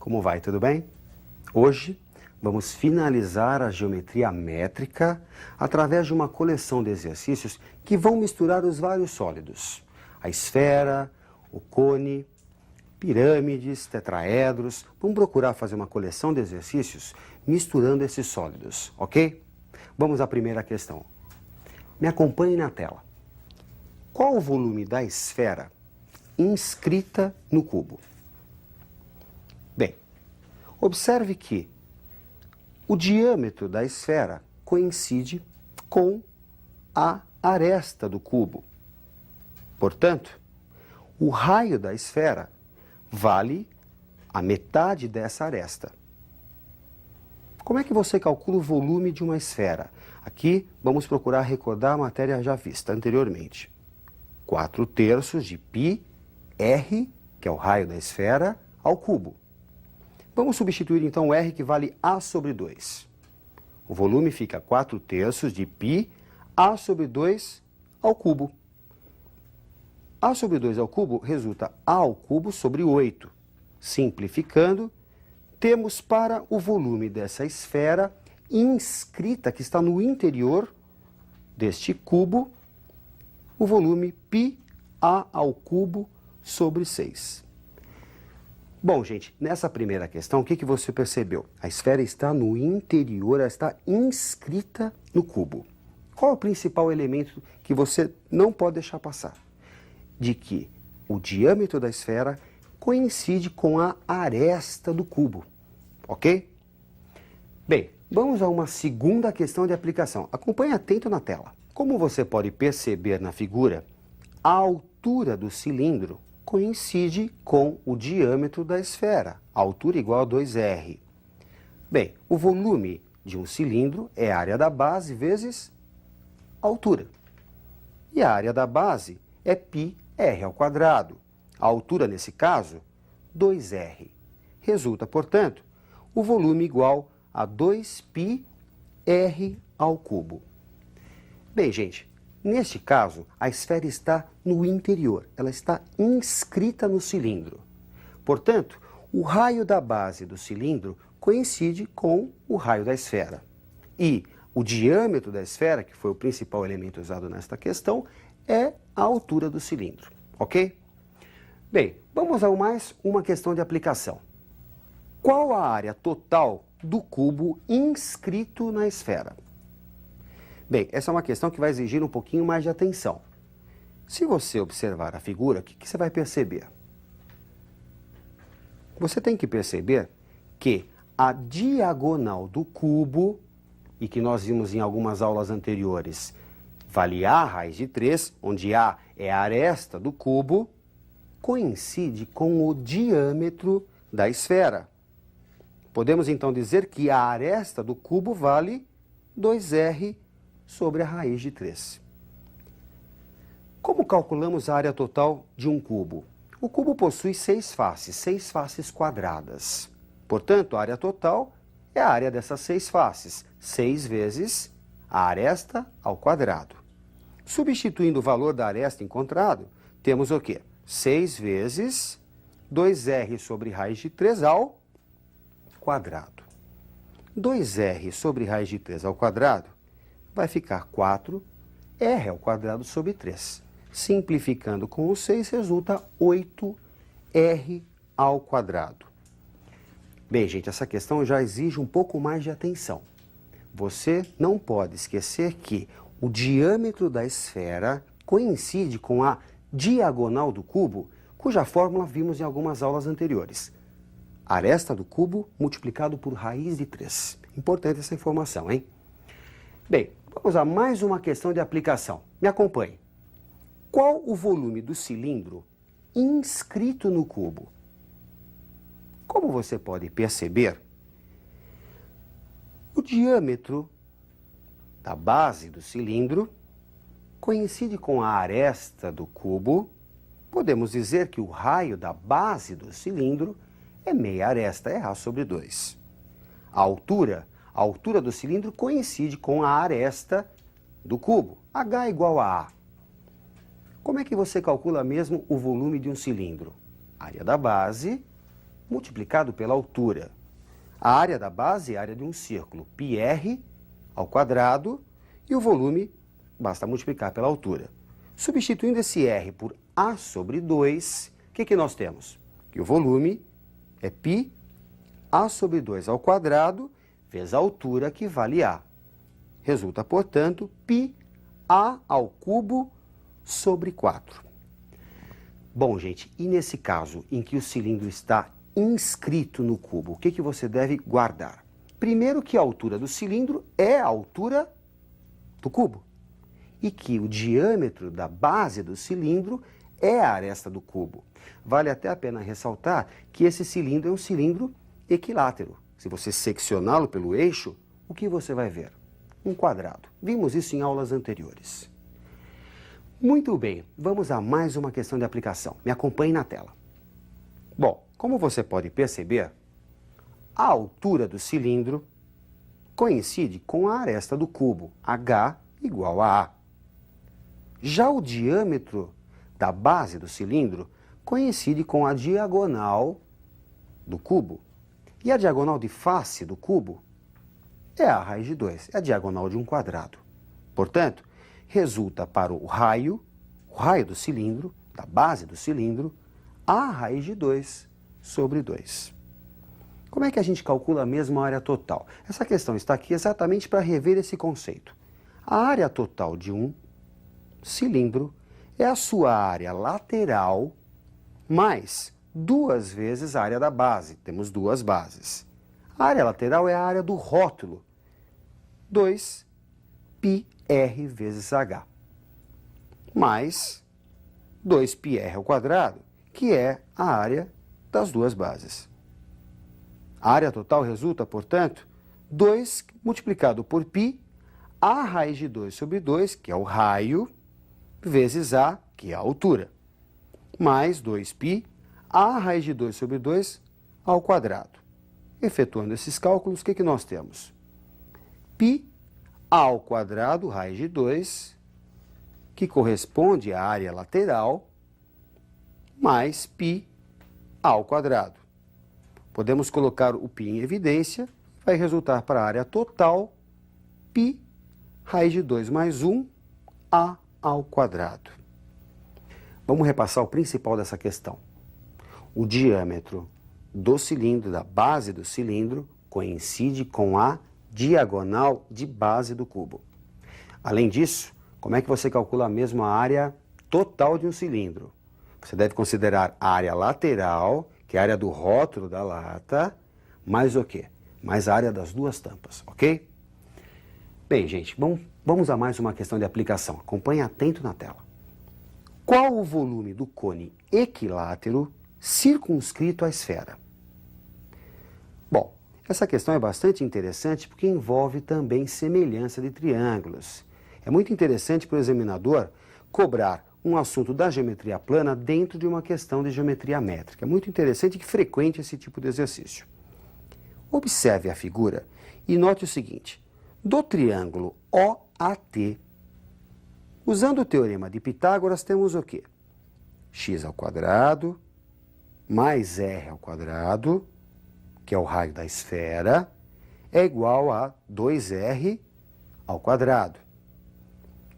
Como vai? Tudo bem? Hoje vamos finalizar a geometria métrica através de uma coleção de exercícios que vão misturar os vários sólidos. A esfera, o cone, pirâmides, tetraedros. Vamos procurar fazer uma coleção de exercícios misturando esses sólidos, ok? Vamos à primeira questão. Me acompanhe na tela. Qual o volume da esfera inscrita no cubo? Bem, observe que o diâmetro da esfera coincide com a aresta do cubo. Portanto, o raio da esfera vale a metade dessa aresta. Como é que você calcula o volume de uma esfera? Aqui vamos procurar recordar a matéria já vista anteriormente. 4/3 de πr, que é o raio da esfera, ao cubo. Vamos substituir então o R, que vale A sobre 2. O volume fica 4/3 de π A sobre 2 ao cubo. A sobre 2 ao cubo resulta A ao cubo sobre 8. Simplificando, temos para o volume dessa esfera inscrita, que está no interior deste cubo, o volume π A ao cubo sobre 6. Bom, gente, nessa primeira questão, o que você percebeu? A esfera está no interior, ela está inscrita no cubo. Qual é o principal elemento que você não pode deixar passar? De que o diâmetro da esfera coincide com a aresta do cubo, ok? Bem, vamos a uma segunda questão de aplicação. Acompanhe atento na tela. Como você pode perceber na figura, a altura do cilindro coincide com o diâmetro da esfera, a altura igual a 2R. Bem, o volume de um cilindro é a área da base vezes a altura. E a área da base é πr ao quadrado. A altura, nesse caso, 2R. Resulta, portanto, o volume igual a 2πr ao cubo. Bem, gente, neste caso, a esfera está no interior, ela está inscrita no cilindro. Portanto, o raio da base do cilindro coincide com o raio da esfera. E o diâmetro da esfera, que foi o principal elemento usado nesta questão, é a altura do cilindro, ok? Bem, vamos a mais uma questão de aplicação. Qual a área total do cubo inscrito na esfera? Bem, essa é uma questão que vai exigir um pouquinho mais de atenção. Se você observar a figura, o que você vai perceber? Você tem que perceber que a diagonal do cubo, e que nós vimos em algumas aulas anteriores, vale A raiz de 3, onde A é a aresta do cubo, coincide com o diâmetro da esfera. Podemos então dizer que a aresta do cubo vale 2R sobre a raiz de 3. Como calculamos a área total de um cubo? O cubo possui 6 faces quadradas. Portanto, a área total é a área dessas 6 faces, 6 vezes a aresta ao quadrado. Substituindo o valor da aresta encontrado, temos o quê? 6 vezes 2R sobre raiz de 3 ao quadrado. 2R sobre raiz de 3 ao quadrado vai ficar 4R ao quadrado sobre 3. Simplificando com o 6, resulta 8R ao quadrado. Bem, gente, essa questão já exige um pouco mais de atenção. Você não pode esquecer que o diâmetro da esfera coincide com a diagonal do cubo, cuja fórmula vimos em algumas aulas anteriores. Aresta do cubo multiplicado por raiz de 3. Importante essa informação, hein? Bem, vamos a mais uma questão de aplicação. Me acompanhe. Qual o volume do cilindro inscrito no cubo? Como você pode perceber, o diâmetro da base do cilindro coincide com a aresta do cubo. Podemos dizer que o raio da base do cilindro é meia aresta, é A sobre 2. A altura do cilindro coincide com a aresta do cubo, H igual a A. Como é que você calcula mesmo o volume de um cilindro? Área da base multiplicado pela altura. A área da base é a área de um círculo, πr ao quadrado, e o volume basta multiplicar pela altura. Substituindo esse r por a sobre 2, o que nós temos? Que o volume é π a sobre 2 ao quadrado vezes a altura, que vale a. Resulta, portanto, π a ao cubo sobre 4. Bom, gente, e nesse caso em que o cilindro está inscrito no cubo, o que você deve guardar? Primeiro, que a altura do cilindro é a altura do cubo e que o diâmetro da base do cilindro é a aresta do cubo. Vale até a pena ressaltar que esse cilindro é um cilindro equilátero. Se você seccioná-lo pelo eixo, o que você vai ver? Um quadrado. Vimos isso em aulas anteriores. Muito bem, vamos a mais uma questão de aplicação. Me acompanhe na tela. Bom, como você pode perceber, a altura do cilindro coincide com a aresta do cubo, h igual a A. Já o diâmetro da base do cilindro coincide com a diagonal do cubo. E a diagonal de face do cubo é a raiz de 2, é a diagonal de um quadrado. Portanto, resulta para o raio do cilindro, da base do cilindro, a raiz de 2 sobre 2. Como é que a gente calcula mesmo a área total? Essa questão está aqui exatamente para rever esse conceito. A área total de um cilindro é a sua área lateral mais 2 vezes a área da base. Temos duas bases. A área lateral é a área do rótulo. 2πr vezes h. Mais 2πr ao quadrado, que é a área das duas bases. A área total resulta, portanto, 2 multiplicado por π, a raiz de 2 sobre 2, que é o raio, vezes a, que é a altura, mais 2π, a raiz de 2 sobre 2 ao quadrado. Efetuando esses cálculos, o que nós temos? π ao quadrado, raiz de 2, que corresponde à área lateral, mais π ao quadrado. Podemos colocar o π em evidência, vai resultar para a área total, π raiz de 2 mais 1, a ao quadrado. Vamos repassar o principal dessa questão. O diâmetro do cilindro, da base do cilindro, coincide com a diagonal de base do cubo. Além disso, como é que você calcula mesmo a área total de um cilindro? Você deve considerar a área lateral, que é a área do rótulo da lata, mais o quê? Mais a área das duas tampas, ok? Bem, gente, vamos a mais uma questão de aplicação. Acompanhe atento na tela. Qual o volume do cone equilátero circunscrito à esfera? Bom, essa questão é bastante interessante porque envolve também semelhança de triângulos. É muito interessante para o examinador cobrar um assunto da geometria plana dentro de uma questão de geometria métrica. É muito interessante e frequente esse tipo de exercício. Observe a figura e note o seguinte. Do triângulo OAT, usando o teorema de Pitágoras, temos o quê? X ao quadrado mais r ao quadrado, que é o raio da esfera, é igual a 2r ao quadrado.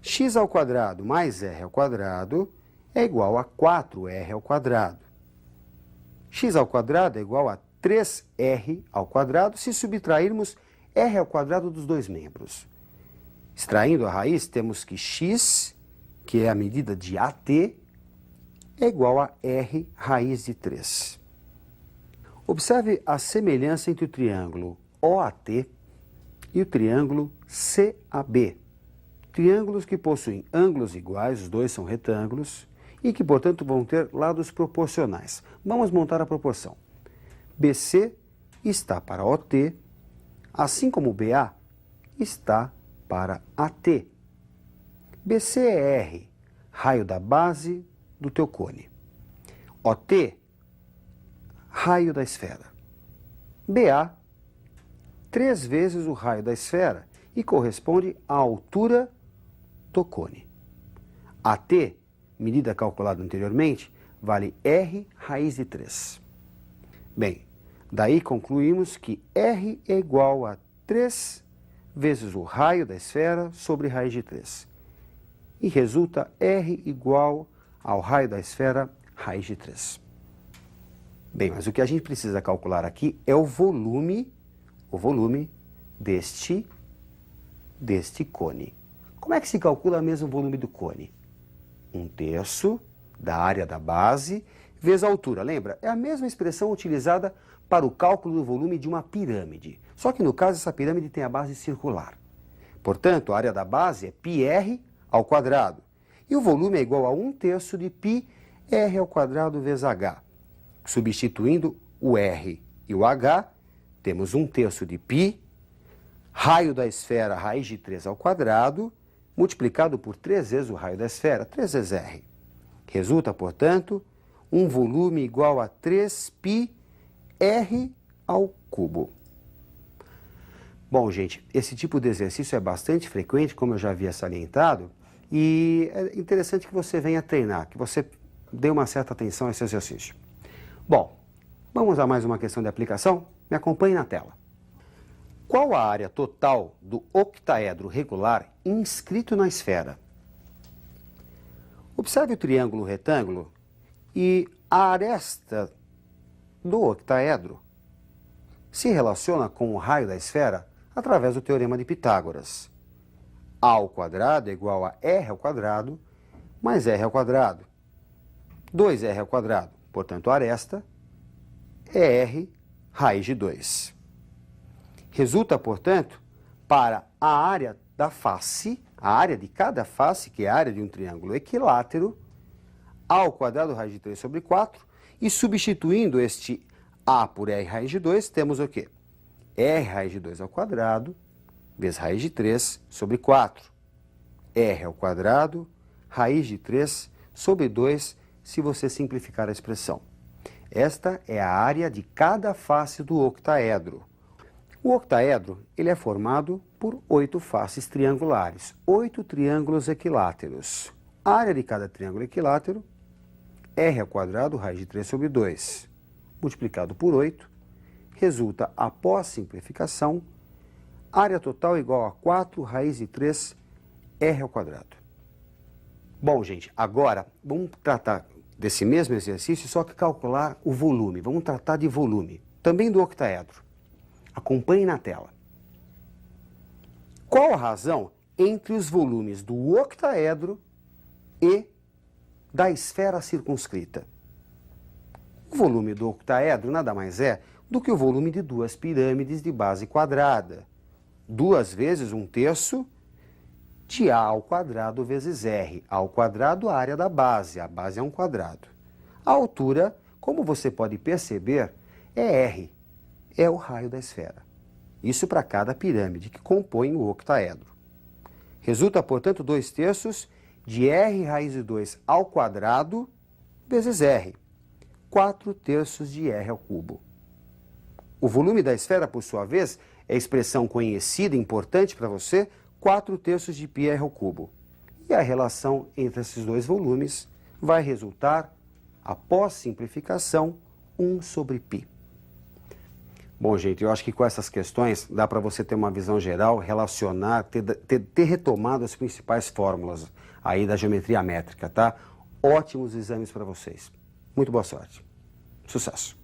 X ao quadrado mais r ao quadrado é igual a 4r ao quadrado. X ao quadrado é igual a 3r ao quadrado se subtrairmos r ao quadrado dos dois membros. Extraindo a raiz, temos que x, que é a medida de AT, é igual a r raiz de 3. Observe a semelhança entre o triângulo OAT e o triângulo CAB. Triângulos que possuem ângulos iguais, os dois são retângulos, e que, portanto, vão ter lados proporcionais. Vamos montar a proporção. BC está para OT, assim como BA está para AT. BC é R, raio da base do teu cone. OT, raio da esfera. BA, 3 vezes o raio da esfera e corresponde à altura do cone. AT, medida calculada anteriormente, vale R raiz de 3. Bem, daí concluímos que R é igual a 3 vezes o raio da esfera sobre raiz de 3. E resulta R igual ao raio da esfera raiz de 3. Bem, mas o que a gente precisa calcular aqui é o volume deste cone. Como é que se calcula mesmo o volume do cone? 1/3 da área da base vezes a altura. Lembra? É a mesma expressão utilizada para o cálculo do volume de uma pirâmide. Só que no caso essa pirâmide tem a base circular. Portanto, a área da base é πr ao quadrado. E o volume é igual a 1/3 de πr ao quadrado vezes h. Substituindo o r e o h, temos 1/3 de π, raio da esfera raiz de 3 ao quadrado, multiplicado por 3 vezes o raio da esfera, 3 vezes r. Resulta, portanto, um volume igual a 3πr ao cubo. Bom, gente, esse tipo de exercício é bastante frequente, como eu já havia salientado, e é interessante que você venha treinar, que você dê uma certa atenção a esse exercício. Bom, vamos a mais uma questão de aplicação? Me acompanhe na tela. Qual a área total do octaedro regular inscrito na esfera? Observe o triângulo retângulo e a aresta do octaedro se relaciona com o raio da esfera através do teorema de Pitágoras. A ao quadrado é igual a r ao quadrado mais r ao quadrado. 2r ao quadrado, portanto, a aresta é r raiz de 2. Resulta, portanto, para a área da face, a área de cada face, que é a área de um triângulo equilátero, a ao quadrado raiz de 3 sobre 4, e substituindo este a por r raiz de 2, temos o quê? R raiz de 2 ao quadrado, vezes raiz de 3 sobre 4. R ao quadrado, raiz de 3 sobre 2, se você simplificar a expressão. Esta é a área de cada face do octaedro. O octaedro ele é formado por 8 faces triangulares, 8 triângulos equiláteros. A área de cada triângulo equilátero, r ao quadrado, raiz de 3 sobre 2, multiplicado por 8, resulta, após simplificação, área total igual a 4 raiz de 3 r ao quadrado. Bom, gente, agora vamos tratar desse mesmo exercício, só que calcular o volume. Vamos tratar de volume, também do octaedro. Acompanhe na tela. Qual a razão entre os volumes do octaedro e da esfera circunscrita? O volume do octaedro nada mais é do que o volume de duas pirâmides de base quadrada. 2 vezes 1/3 de a ao quadrado vezes r. A ao quadrado, a área da base. A base é um quadrado. A altura, como você pode perceber, é r. É o raio da esfera. Isso para cada pirâmide que compõe o octaedro. Resulta, portanto, 2/3 de r raiz de 2 ao quadrado vezes r. 4/3 de r ao cubo. O volume da esfera, por sua vez, é a expressão conhecida e importante para você, 4/3 de πr ao cubo. E a relação entre esses dois volumes vai resultar, após simplificação, 1 sobre π. Bom, gente, eu acho que com essas questões dá para você ter uma visão geral, relacionar, ter retomado as principais fórmulas aí da geometria métrica, tá? Ótimos exames para vocês. Muito boa sorte. Sucesso!